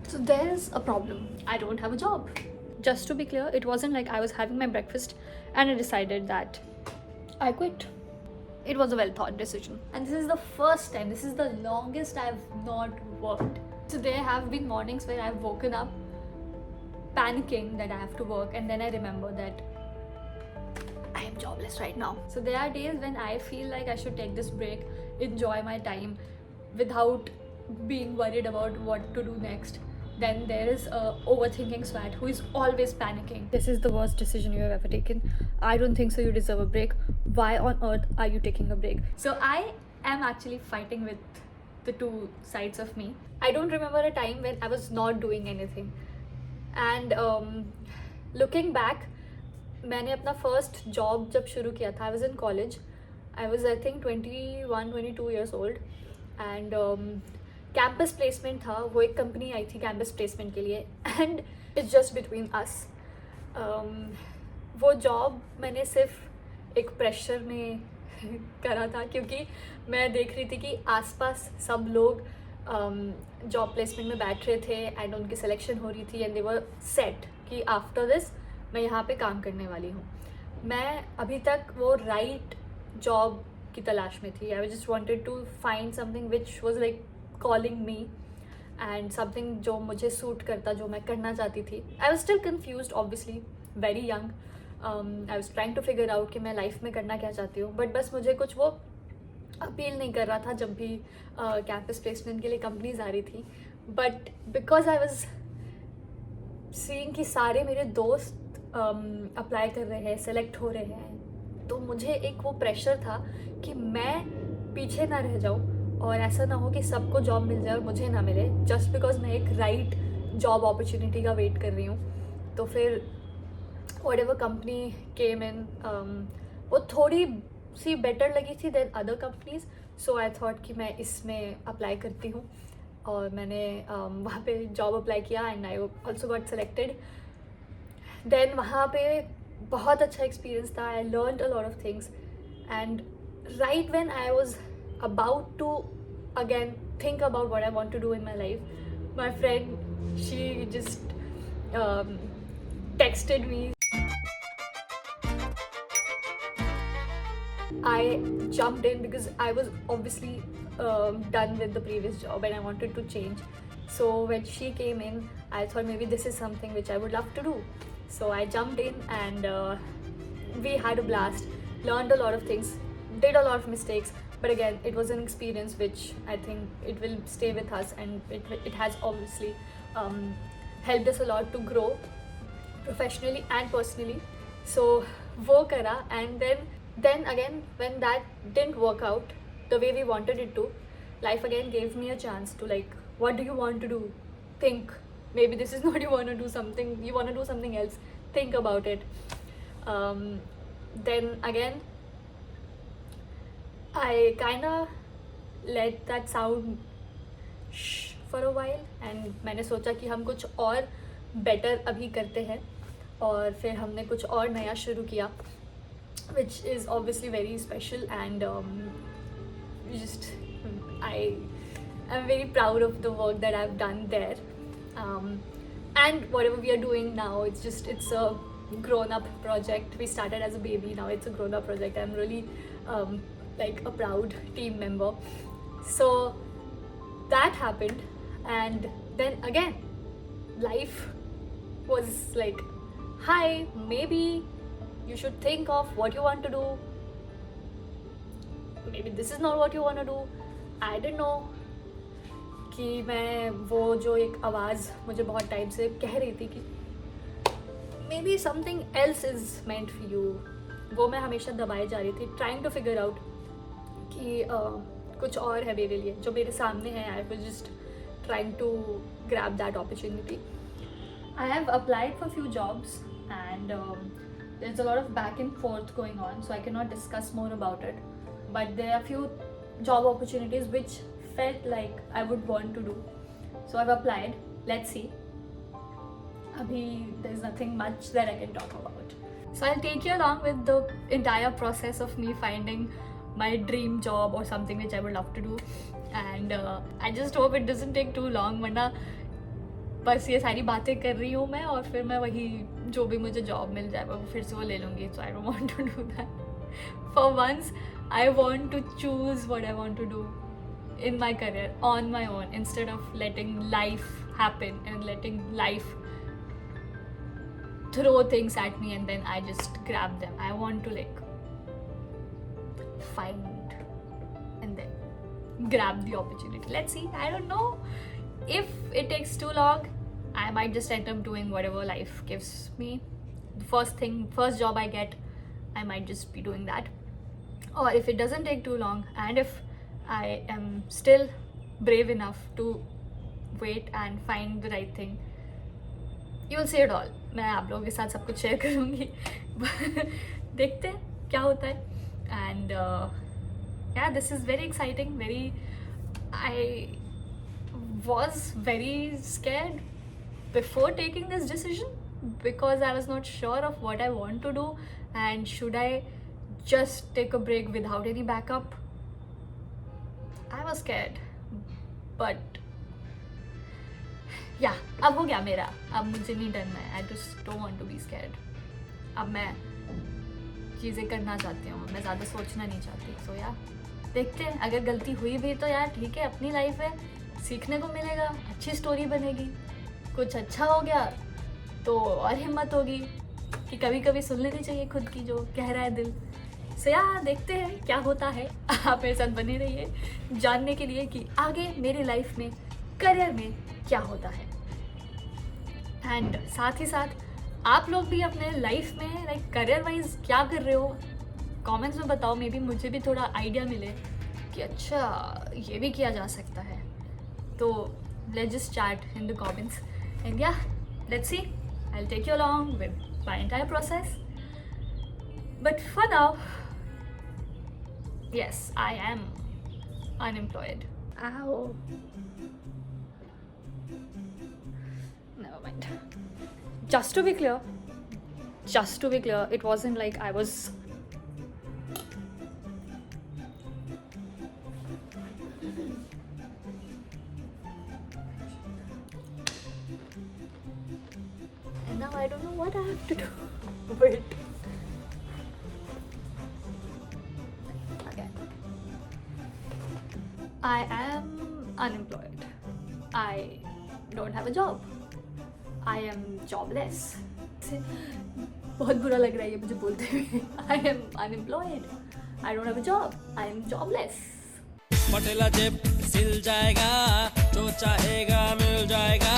So there's a problem. I don't have a job. Just to be clear, it wasn't like I was having my breakfast and I decided that I quit. It was a well thought decision. And this is the first time, this is the longest I've not worked. So there have been mornings where I've woken up panicking that I have to work, and then I remember that I am jobless right now. So there are days when I feel like I should take this break, enjoy my time without being worried about what to do next. Then there is a overthinking Swat who is always panicking. This is the worst decision you have ever taken. I don't think so. You deserve a break. Why on earth are you taking a break? So I am actually fighting with the two sides of me. I don't remember a time when I was not doing anything. And looking back, मैंने अपना first job जब शुरू किया था, I was in college. I was I think 21-22 years old. And campus placement था. वो एक company आई थी कैंपस प्लेसमेंट के लिए, and it's just between us. वो जॉब मैंने सिर्फ एक प्रेशर में करा था, क्योंकि मैं देख रही थी कि आसपास सब लोग जॉब प्लेसमेंट में बैठ रहे थे एंड उनकी सिलेक्शन हो रही थी, एंड दे वर सेट कि आफ्टर दिस मैं यहाँ पे काम करने वाली हूँ. मैं अभी तक वो राइट जॉब की तलाश में थी. I just wanted to find something which was like calling me, and something जो मुझे सूट करता, जो मैं करना चाहती थी. I was still confused, obviously very young. I was trying to figure out कि मैं लाइफ में करना क्या चाहती हूँ, बट बस मुझे कुछ वो अपील नहीं कर रहा था जब भी कैंपस प्लेसमेंट के लिए कंपनीज आ रही थी. But because I was seeing कि सारे मेरे दोस्त अप्लाई कर रहे हैं, सेलेक्ट हो रहे हैं, तो मुझे एक वो प्रेशर था कि मैं पीछे ना रह जाऊँ और ऐसा ना हो कि सबको जॉब मिल जाए और मुझे ना मिले, जस्ट बिकॉज मैं एक राइट जॉब अपॉर्चुनिटी का वेट कर रही हूँ. तो फिर व्हाटएवर कंपनी केम इन, वो थोड़ी सी बेटर लगी थी than other companies. So I thought कि मैं इसमें अप्लाई करती हूँ, और मैंने वहाँ पे जॉब अप्लाई किया and I also got selected. Then वहाँ पे बहुत अच्छा एक्सपीरियंस था. I learned a lot of things, and right when I was about to again think about what I want to do in my life, my friend, she just texted me. I jumped in because I was obviously done with the previous job and I wanted to change. So when she came in, I thought maybe this is something which I would love to do. So I jumped in and we had a blast, learned a lot of things, did a lot of mistakes, but again it was an experience which I think it will stay with us, and it has obviously helped us a lot to grow professionally and personally. So wo kara, and then again when that didn't work out the way we wanted it to, life again gave me a chance to like, what do you want to do? Think, maybe this is not, you want to do something, you want to do something else, think about it. Then again I kind of let that sound shh for a while, and मैंने सोचा कि हम कुछ और better अभी करते हैं, और फिर हमने कुछ और नया शुरू किया, which is obviously very special, and just I'm very proud of the work that I've done there, and whatever we are doing now, it's a grown-up project. We started as a baby, now it's a grown-up project. I'm really like a proud team member. So that happened, and then again life was like, hi, maybe you should think of what you want to do, maybe this is not what you want to do. I didn't know कि मैं वो जो एक आवाज़ मुझे बहुत time से कह रही थी कि maybe something else is meant for you, वो मैं हमेशा दबाए जा रही थी, trying to figure out कि कुछ और है मेरे लिए जो मेरे सामने है. I was just trying to grab that opportunity. I have applied for few jobs, and there's a lot of back and forth going on, so I cannot discuss more about it. But there are few job opportunities which felt like I would want to do. So I've applied. Let's see. Abhi there's nothing much that I can talk about. So I'll take you along with the entire process of me finding my dream job or something which I would love to do, and I just hope it doesn't take too long, वरना बस ये सारी बातें कर रही हूँ मैं, और फिर मैं वही जो भी मुझे जॉब मिल जाए वो फिर से वो ले लूँगी. So I don't want to do that. For once I want to choose what I want to do in my career on my own, instead of letting life happen and letting life throw things at me and then I just grab them. I want to like find and then grab the opportunity. Let's see. I don't know if it takes too long. I might just end up doing whatever life gives me. The first job I get, I might just be doing that. Or if it doesn't take too long, and if I am still brave enough to wait and find the right thing, you will see it all. मैं आप लोगों के साथ सब कुछ share करूँगी. देखते हैं क्या होता है. And yeah, this is very exciting. I was very scared before taking this decision because I was not sure of what I want to do and should I just take a break without any backup. I was scared, but yeah, अब हो गया मेरा. अब मुझे नहीं डरना है. I just don't want to be scared. अब मैं चीज़ें करना चाहती हूँ. मैं ज़्यादा सोचना नहीं चाहती. So yeah, देखते हैं. अगर गलती हुई भी तो यार ठीक है, अपनी लाइफ है, सीखने को मिलेगा, अच्छी स्टोरी बनेगी. कुछ अच्छा हो गया तो और हिम्मत होगी कि कभी कभी सुन लेनी चाहिए खुद की जो कह रहा है दिल. सो यार देखते हैं क्या होता है. आप मेरे साथ बने रहिए जानने के लिए कि आगे मेरी लाइफ में, करियर में क्या होता है. एंड साथ ही साथ आप लोग भी अपने लाइफ में लाइक करियर वाइज क्या कर रहे हो, कमेंट्स में बताओ. मे बी मुझे भी थोड़ा आइडिया मिले कि अच्छा ये भी किया जा सकता है. तो let's just chat in the comments and yeah let's see. I will take you along with my entire process. But for now, yes, I am unemployed. Ow. Never mind. Just to be clear, it wasn't like I was and now I don't know what I have to do. Wait. I am unemployed. I don't have a job. I am jobless. बहुत बुरा लग रहा है ये मुझे बोलते हुए. I am unemployed. I don't have a job. I am jobless. पटेला जेब सिल जाएगा, जो चाहेगा मिल जाएगा.